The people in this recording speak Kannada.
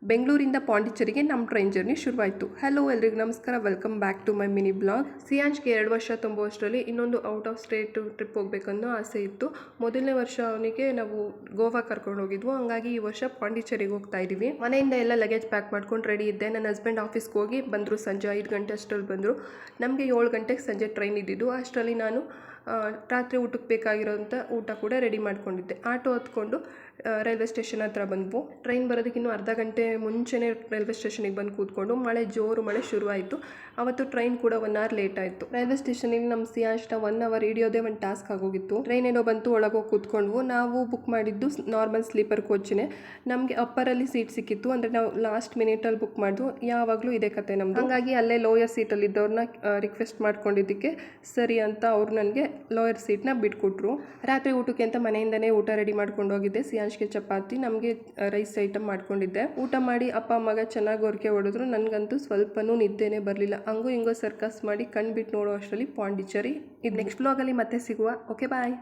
ಬೆಂಗಳೂರಿಂದ ಪಾಂಡಿಚೇರಿಗೆ ನಮ್ಮ ಟ್ರೈನ್ ಜರ್ನಿ ಶುರುವಾಯಿತು. ಹಲೋ ಎಲ್ರಿಗೂ ನಮಸ್ಕಾರ, welcome back to my mini blog. ಸಿಯಾನ್ಸ್ಗೆ 2 ವರ್ಷ ತುಂಬುವಷ್ಟರಲ್ಲಿ ಇನ್ನೊಂದು ಔಟ್ ಆಫ್ ಸ್ಟೇಟ್ ಟ್ರಿಪ್ ಹೋಗ್ಬೇಕನ್ನೋ ಆಸೆ ಇತ್ತು. ಮೊದಲನೇ ವರ್ಷ ಅವನಿಗೆ ನಾವು ಗೋವಾ ಕರ್ಕೊಂಡು ಹೋಗಿದ್ವು, ಹಂಗಾಗಿ ಈ ವರ್ಷ ಪಾಂಡಿಚೇರಿಗೆ ಹೋಗ್ತಾ ಇದ್ದೀವಿ. ಮನೆಯಿಂದ ಎಲ್ಲ ಲಗೇಜ್ ಪ್ಯಾಕ್ ಮಾಡ್ಕೊಂಡು ರೆಡಿ ಇದ್ದೆ. ನನ್ನ ಹಸ್ಬೆಂಡ್ ಆಫೀಸ್ಗೆ ಹೋಗಿ ಬಂದರು, ಸಂಜೆ 5 ಗಂಟೆ ಅಷ್ಟರಲ್ಲಿ ಬಂದರು. ನಮಗೆ 7 ಗಂಟೆಗೆ ಸಂಜೆ ಟ್ರೈನ್ ಇದ್ದಿದ್ದು. ಅಷ್ಟರಲ್ಲಿ ನಾನು ರಾತ್ರಿ ಊಟಕ್ಕೆ ಬೇಕಾಗಿರೋಂಥ ಊಟ ಕೂಡ ರೆಡಿ ಮಾಡ್ಕೊಂಡಿದ್ದೆ. ಆಟೋ ಹತ್ಕೊಂಡು ರೈಲ್ವೆ ಸ್ಟೇಷನ್ ಹತ್ರ ಬಂದ್ವು. ಟ್ರೈನ್ ಬರೋದಕ್ಕಿನ್ನೂ ಅರ್ಧ ಗಂಟೆ ಮುಂಚೆನೇ ರೈಲ್ವೆ ಸ್ಟೇಷನಿಗೆ ಬಂದು ಕೂತ್ಕೊಂಡು ಜೋರು ಮಳೆ ಶುರುವಾಯಿತು. ಅವತ್ತು ಟ್ರೈನ್ ಕೂಡ 1 ಅವರ್ ಲೇಟ್ ಆಯಿತು. ರೈಲ್ವೆ ಸ್ಟೇಷನಿಗೆ ನಮ್ಮ ಸಿಯಾನ್ಸ್ನ 1 ಅವರ್ ಹಿಡಿಯೋದೇ ಒಂದು ಟಾಸ್ಕ್ ಆಗೋಗಿತ್ತು. ಟ್ರೈನ್ ಏನೋ ಬಂತು, ಒಳಗೋಗಿ ಕೂತ್ಕೊಂಡ್ವು. ನಾವು ಬುಕ್ ಮಾಡಿದ್ದು ನಾರ್ಮಲ್ ಸ್ಲೀಪರ್ ಕೋಚಿನೇ. ನಮಗೆ ಅಪ್ಪರಲ್ಲಿ ಸೀಟ್ ಸಿಕ್ಕಿತ್ತು, ಅಂದರೆ ನಾವು ಲಾಸ್ಟ್ ಮಿನಿಟಲ್ಲಿ ಬುಕ್ ಮಾಡಿದ್ವು. ಯಾವಾಗಲೂ ಇದೇ ಕತೆ ನಮ್ಮದು. ಹಾಗಾಗಿ ಅಲ್ಲೇ ಲೋಯರ್ ಸೀಟಲ್ಲಿ ಇದ್ದವ್ರನ್ನ ರಿಕ್ವೆಸ್ಟ್ ಮಾಡ್ಕೊಂಡಿದ್ದಕ್ಕೆ ಸರಿ ಅಂತ ಅವ್ರು ನನಗೆ ಲೋಯರ್ ಸೀಟ್ನ ಬಿಟ್ಕೊಟ್ರು. ರಾತ್ರಿ ಊಟಕ್ಕೆ ಅಂತ ಮನೆಯಿಂದನೇ ಊಟ ರೆಡಿ ಮಾಡ್ಕೊಂಡು ಹೋಗಿದ್ದೆ. ಸಿಯಾನ್ಸ್ಗೆ ಚಪಾತಿ, ನಮಗೆ ರೈಸ್ ಐಟಮ್ ಮಾಡ್ಕೊಂಡಿದ್ದೆ. ಊಟ ಮಾಡಿ ಅಪ್ಪ ಮಗ ಚೆನ್ನಾಗಿ ಹೊರಕೆ ಹೊಡೆದ್ರು. ನನಗಂತೂ ಸ್ವಲ್ಪನೂ ನಿದ್ದೆನೇ ಬರಲಿಲ್ಲ. ಹಂಗೂ ಹಿಂಗೋ ಸರ್ಕಸ್ ಮಾಡಿ ಕಣ್ಬಿಟ್ಟು ನೋಡೋ ಅಷ್ಟರಲ್ಲಿ ಪಾಂಡಿಚೇರಿ. ಇದು ನೆಕ್ಸ್ಟ್ ಬ್ಲಾಗಲ್ಲಿ ಮತ್ತೆ ಸಿಗುವ. ಓಕೆ, ಬಾಯ್.